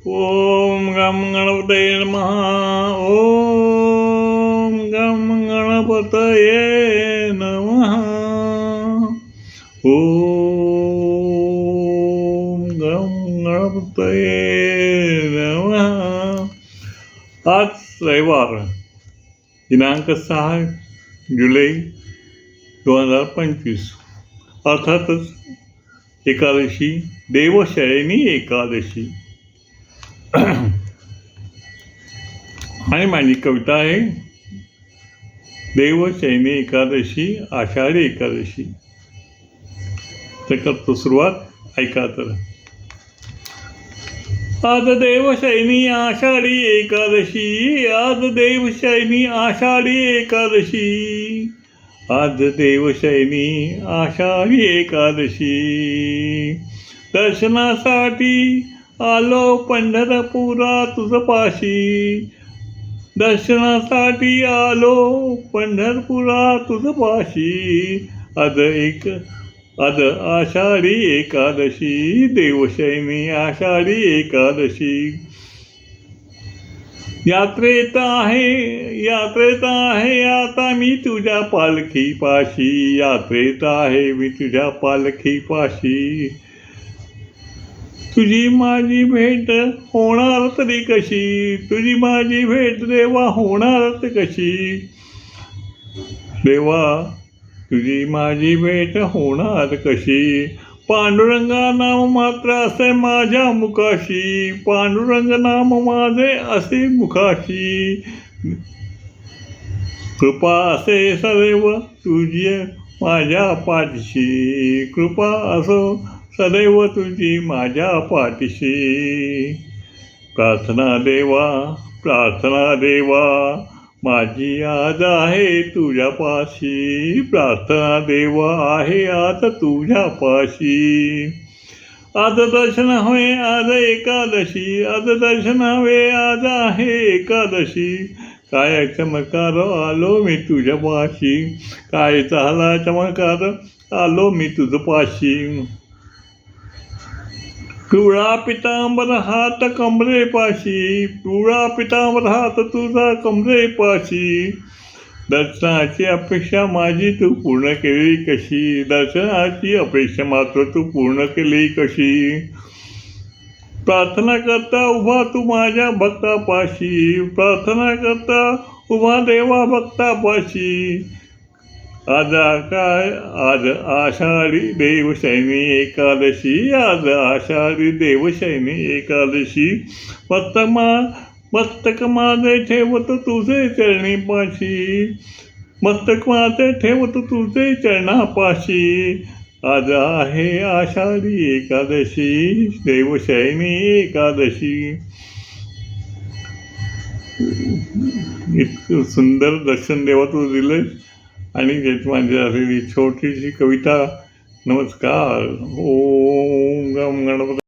ओम गम गणपतये नमः. ओम गम गणपतये नमः. ओम गम गणपतये नमः. आज रविवार दिनांक 6 जुलै 2025. अर्थातच एकादशी, देवशयनी एकादशी. आणि माझी कविता आहे देवशयनी एकादशी, आषाढी एकादशी. तर करतो सुरुवात, ऐका तर. आज देवशयनी आषाढी एकादशी, आज देवशयनी आषाढी एकादशी, आज देवशयनी आषाढी एकादशी. दर्शनासाठी आलो पंढरपुरा तुझ पाशी, दर्शनासाठी आलो पंढरपुरा तुझ पाशी. आज आषाढी एकादशी, देवशयनी आषाढी एकादशी. यात्रेत आहे आता मी तुझ्या पालखी पाशी, यात्रेत आहे मी तुझ्या पालखी पाशी. तुझी माझी भेट होणार तरी कशी, तुझी माझी भेट देवा होणार तर कशी, देवा तुझी माझी भेट होणार कशी. पांडुरंगा नाम मात्र असे माझ्या मुखाशी, पांडुरंग नाम माझे असे मुखाशी. कृपा असे सदैव तुझी माझ्या पाठीशी, कृपा असो सदैव तुझी माझ्या पाठीशी. प्रार्थना देवा माझी आज आहे तुझ्या पाशी, प्रार्थना देवा आहे आज तुझ्या पाशी. आज दर्शन होय आज एकादशी, आज दर्शन होय आज आहे एकादशी. काय चमत्कार आलो मी तुझ्या पाशी, काय झाला चमत्कार आलो मी तुझ पाशी. पिवळा पितांबर हात कमरे पाशी, पिवळा पितांबर हात तुझा कमरे पाशी. दर्शनाची अपेक्षा माझी तू पूर्ण केली कशी, दर्शनाची अपेक्षा मात्र तू पूर्ण केली कशी. प्रार्थना करता उभा तू माझ्या भक्तापाशी, प्रार्थना करता उभा देवा भक्तापाशी. आज आषाढी देवशयनी एकादशी, आज आषाढी देवशयनी एकादशी. मस्तक माझे ठेवत तुझे चरणी पाशी, मस्तक माझे ठेवत तुझे चरणापाशी. आज आहे आषाढी एकादशी, देवशयनी एकादशी. इतकं सुंदर दर्शन देवा तू दिलं आणि त्याची माझी झालेली छोटीशी कविता. नमस्कार. ओम गम गणपती.